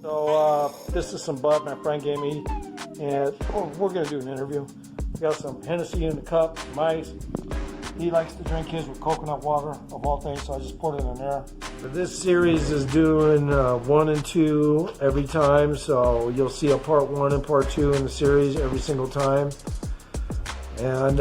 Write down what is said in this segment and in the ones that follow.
So this is some bud my friend gave me, and we're gonna do an interview. We got some Hennessy in the cup, some ice. He likes to drink his with coconut water, of all things, so I just poured it in there. This series is doing 1 and 2 every time, so you'll see a part 1 and part 2 in the series every single time. And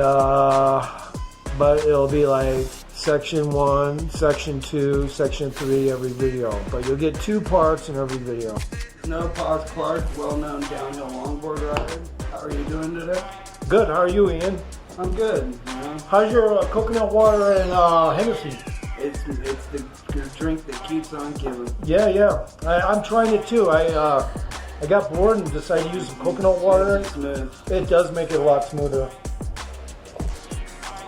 but it'll be like section 1, section 2, section 3 every video. But you'll get 2 parts in every video. No, Paws Clark, well-known downhill longboard rider. How are you doing today? Good. How are you, Ian? I'm good. You know? How's your coconut water and Hennessy? It's your drink that keeps on giving. Yeah. I'm trying it too. I got bored and decided to use some coconut water. It's smooth. It does make it a lot smoother.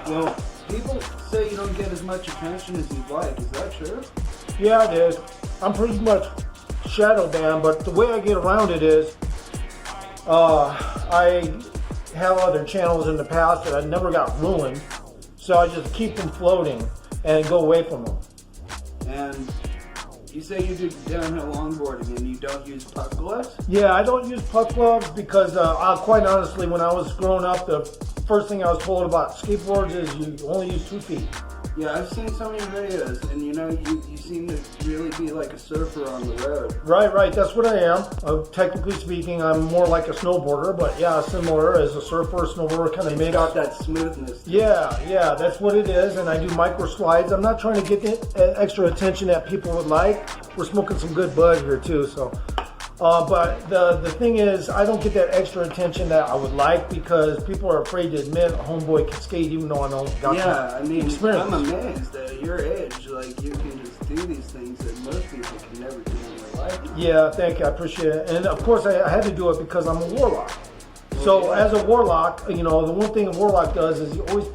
Well, people say you don't get as much attention as you'd like. Is that true? Yeah, it is. I'm pretty much shadow banned, but the way I get around it is I have other channels in the past that I never got ruined, so I just keep them floating and go away from them. And you say you do downhill longboarding and you don't use puck gloves? Yeah, I don't use puck gloves because quite honestly, when I was growing up, the first thing I was told about skateboards is you only use 2 feet. Yeah, I've seen some of your videos, and you know, you seem to really be like a surfer on the road. Right, that's what I am. Technically speaking, I'm more like a snowboarder, but yeah, similar as a surfer, snowboarder kind of It's mix. got that smoothness. Yeah, that's what it is, and I do micro slides. I'm not trying to get the extra attention that people would like. We're smoking some good bud here too, so. But the thing is, I don't get that extra attention that I would like because people are afraid to admit a homeboy can skate even though I don't got experience. I'm amazed at your age, like you can just do these things that most people can never do in their life. Yeah, thank you, I appreciate it. And of course I had to do it because I'm a warlock. So as a warlock, you know, the one thing a warlock does is he always,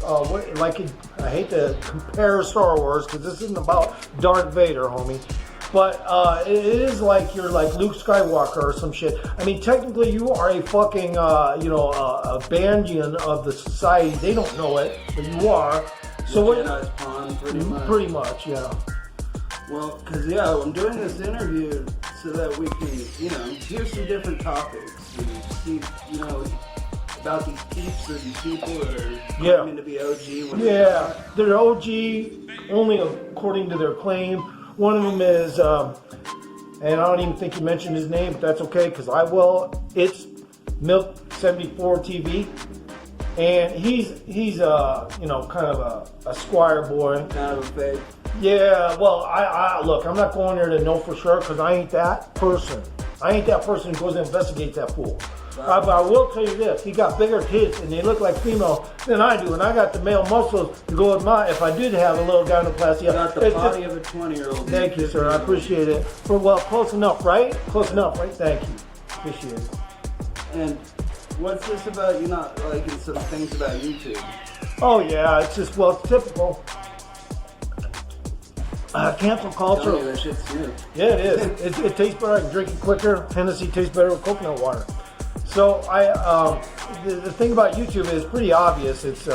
I hate to compare Star Wars because this isn't about Darth Vader, homie. But it is like you're like Luke Skywalker or some shit. I mean, technically you are a fucking, a bandian of the society. They don't know it, but you are. So what? Jedi's pawn, pretty much. Pretty much, yeah. Well, because, I'm doing this interview so that we can, hear some different topics and see, about these peeps or these people that are claiming to be OG. Yeah, they're OG only according to their claim. One of them is, and I don't even think you mentioned his name, but that's okay, because I will. It's Milk74 TV, and he's kind of a squire boy. Kind of a fake. Yeah, well, I look, I'm not going there to know for sure, because I ain't that person. I ain't that person who goes and investigates that fool. But I will tell you this, he got bigger tits and they look like female than I do, and I got the male muscles to go with my, if I did have a little gynecollastia. You got the body of a 20-year-old. Thank you, sir, I appreciate it. Well, close enough, right? Close enough, right? Thank you, appreciate it. And what's this about you not liking some things about YouTube? Oh yeah, it's just, well, it's typical. Cancel culture. Tell me that shit's smooth. Yeah, it is. It tastes better. I can drink it quicker. Hennessy tastes better with coconut water. So the thing about YouTube is pretty obvious. It's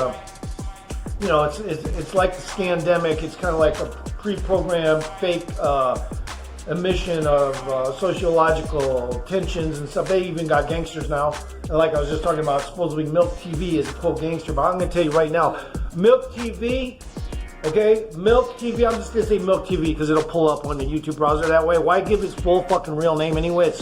it's like the scandemic. It's kind of like a pre-programmed fake emission of sociological tensions and stuff. They even got gangsters now. And like I was just talking about, supposedly Milk TV is a quote gangster. But I'm going to tell you right now, Milk TV. Okay, Milk TV, I'm just going to say Milk TV because it'll pull up on the YouTube browser that way. Why give its full fucking real name anyway?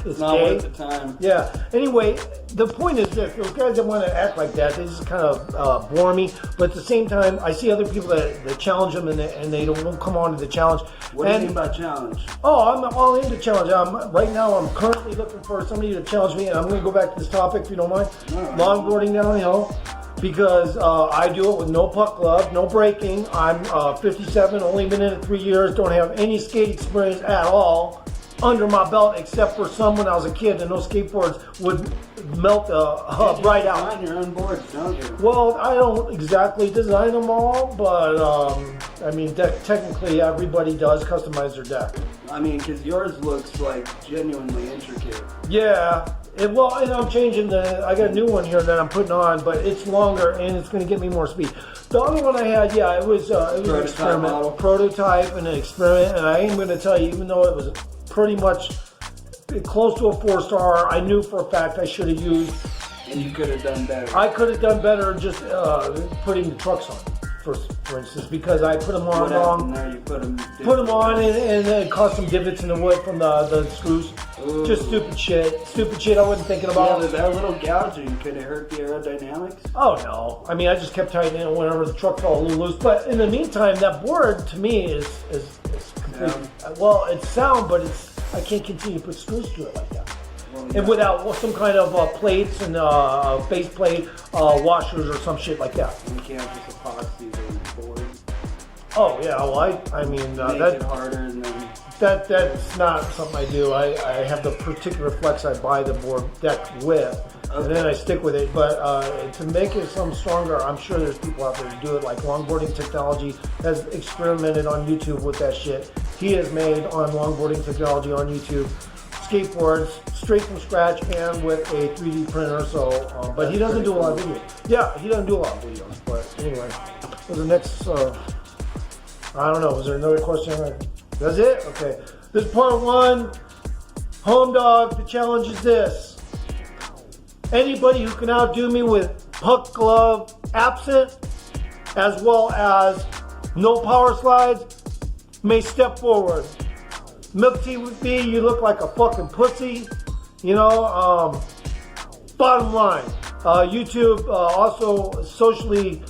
It's not gay. worth the time. Yeah, anyway, the point is this. Those guys that want to act like that, they just kind of bore me. But at the same time, I see other people that challenge them and they won't come on to the challenge. What do you mean by challenge? Oh, I'm all into challenge. Right now, I'm currently looking for somebody to challenge me. And I'm going to go back to this topic, if you don't mind. Right. Longboarding downhill. Because I do it with no puck glove, no braking. I'm 57, only been in it 3 years, don't have any skate experience at all under my belt, except for some when I was a kid and those skateboards would melt right out. You design your own boards, don't you? Well, I don't exactly design them all, but I mean, technically everybody does customize their deck. I mean, because yours looks like genuinely intricate. Yeah. And I'm changing I got a new one here that I'm putting on, but it's longer and it's going to give me more speed. The other one I had, it was an experiment, prototype and an experiment, and I am going to tell you, even though it was pretty much close to a 4-star. I knew for a fact I should have used. And you could have done better. I could have done better just putting the trucks on, for instance, because I put them on wrong. There, you put them on and it caused some divots in the wood from the screws. Ooh. Just stupid shit I wasn't thinking about. Yeah, that little gouging, could it hurt the aerodynamics? Oh no, I mean I just kept tightening it whenever the truck fell a little loose. But in the meantime, that board to me is completely, well, it's sound, but I can't continue to put screws through it like that. And without some kind of plates and base plate washers or some shit like that. You can't just epoxy the board. Oh yeah, well I mean make it harder and then... That's not something I do. I have the particular flex I buy the board deck with, and then I stick with it. But to make it some stronger, I'm sure there's people out there who do it. Like Longboarding Technology has experimented on YouTube with that shit. He has made on Longboarding Technology on YouTube skateboards straight from scratch and with a 3D printer. So, but he doesn't do a lot of videos. Yeah, he doesn't do a lot of videos. But anyway, for the next, I don't know. Was there another question? That's it? Okay. This is part 1. Home dog, the challenge is this. Anybody who can outdo me with hook glove absent, as well as no power slides, may step forward. Milk tea with me, you look like a fucking pussy. You know, bottom line. YouTube also socially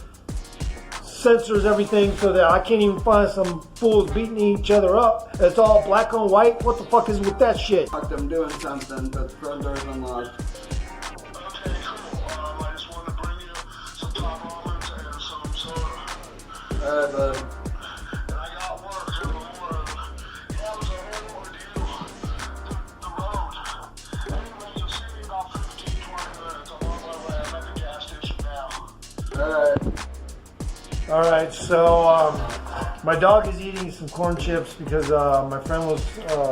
censors everything so that I can't even find some fools beating each other up. It's all black on white. What the fuck is with that shit? I'm doing something, but the front door's unlocked. Okay, cool. I just want to bring you some top almonds and some soda. Alright, bud. And I got work. Yeah, it was a whole ordeal. The road. Anyway, you'll see me about 15-20 minutes. I'm on my way. I'm at the gas station now. Alright. All right, so my dog is eating some corn chips because my friend was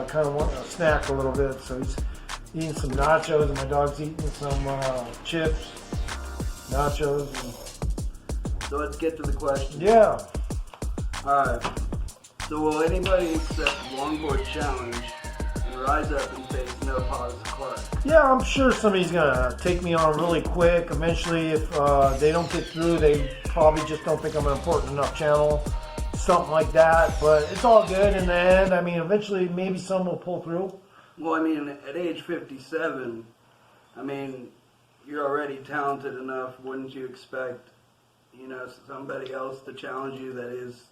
kind of wanting a snack a little bit, so he's eating some nachos, and my dog's eating some chips, nachos. So let's get to the question. Yeah. Alright. So will anybody accept Longboard Challenge and rise up and face no Paws Clark? Yeah, I'm sure somebody's gonna take me on really quick. Eventually, if they don't get through, they probably just don't think I'm an important enough channel, something like that. But it's all good in the end. I mean, eventually, maybe some will pull through. Well, I mean, at age 57, I mean, you're already talented enough. Wouldn't you expect, you know, somebody else to challenge you that is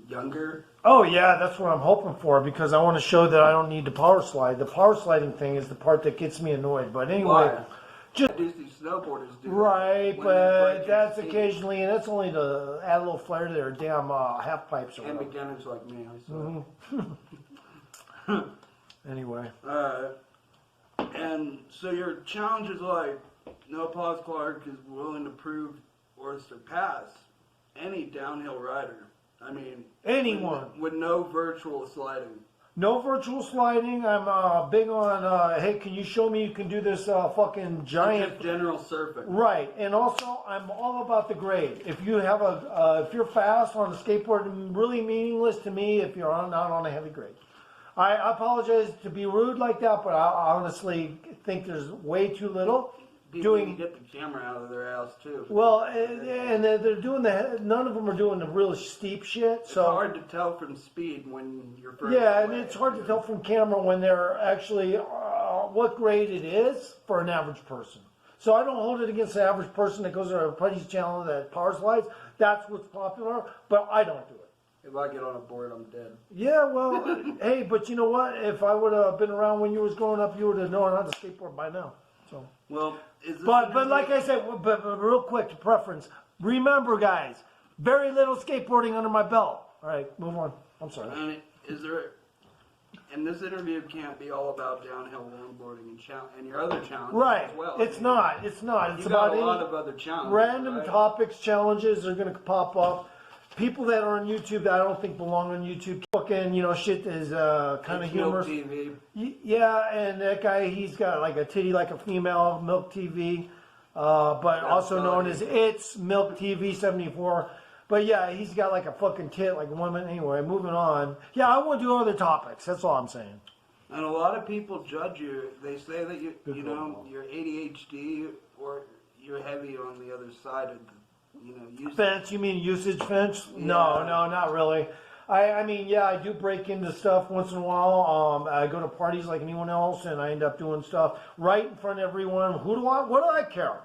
younger? Oh yeah, that's what I'm hoping for, because I want to show that I don't need the power slide. The power sliding thing is the part that gets me annoyed. But anyway, Why? just These snowboarders do right, that but that's occasionally, and that's only to add a little flair to their damn half pipes or and whatever. beginners like me. I saw. Anyway, And so your challenge is like, no Paws Clark is willing to prove or surpass any downhill rider. I mean, anyone with no virtual sliding. no virtual sliding. I'm big on. Hey, can you show me you can do this fucking giant Just general surfing. Right, and also I'm all about the grade. If you have if you're fast on a skateboard, really meaningless to me if you're not on a heavy grade. I apologize to be rude like that, but I honestly think there's way too little. People can get the camera out of their ass too. Well, and they're doing none of them are doing the real steep shit. It's So hard to tell from speed when you're first. yeah, and it's hard to tell from camera when they're actually what grade it is for an average person. So I don't hold it against the average person that goes to everybody's channel that power slides. That's what's popular, but I don't do it. If I get on a board, I'm dead. Yeah, well, hey, but you know what? If I would have been around when you was growing up, you would have known how to skateboard by now. So, well, is this but like I said, but real quick to preference. Remember, guys, very little skateboarding under my belt. All right, move on. I'm sorry. And is there? And this interview can't be all about downhill longboarding and your other challenges Right. as well. It's not. It's not. It's You got about a lot any of other challenges. random right? topics, challenges are going to pop up. People that are on YouTube that I don't think belong on YouTube. Fucking, shit is kind of humorous. Milk TV. Yeah, and that guy, he's got like a titty like a female, Milk TV, but also known as It's Milk TV 74. But yeah, he's got like a fucking tit like a woman. Anyway, moving on. Yeah, I want to do other topics. That's all I'm saying. And a lot of people judge you. They say that Good call. you're ADHD or you're heavy on the other side of the, usage. Fence? You mean usage fence? No, Yeah. no, not really. I mean, yeah, I do break into stuff once in a while. I go to parties like anyone else, and I end up doing stuff right in front of everyone. What do I care?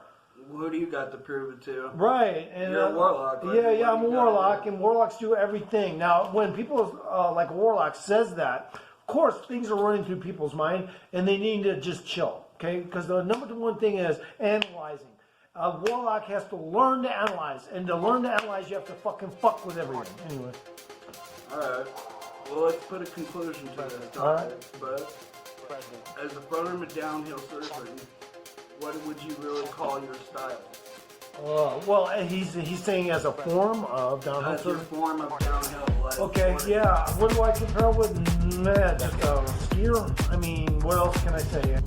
Who do you got to prove it to? Right. And, You're a warlock, right? Yeah, yeah, What I'm do a you got? warlock, and warlocks do everything. Now, when people like a warlock says that, of course, things are running through people's mind, and they need to just chill, okay? Because the number one thing is analyzing. A warlock has to learn to analyze, and to learn to analyze, you have to fucking fuck with everything. Anyway. All right. Well, let's put a conclusion to this topic. All right. But as a form of downhill surfing, what would you really call your style? Well, he's saying as a form of downhill As your surfing. form of downhill life. Okay, yeah. What do I compare with? Nah, just a skier. I mean, what else can I say?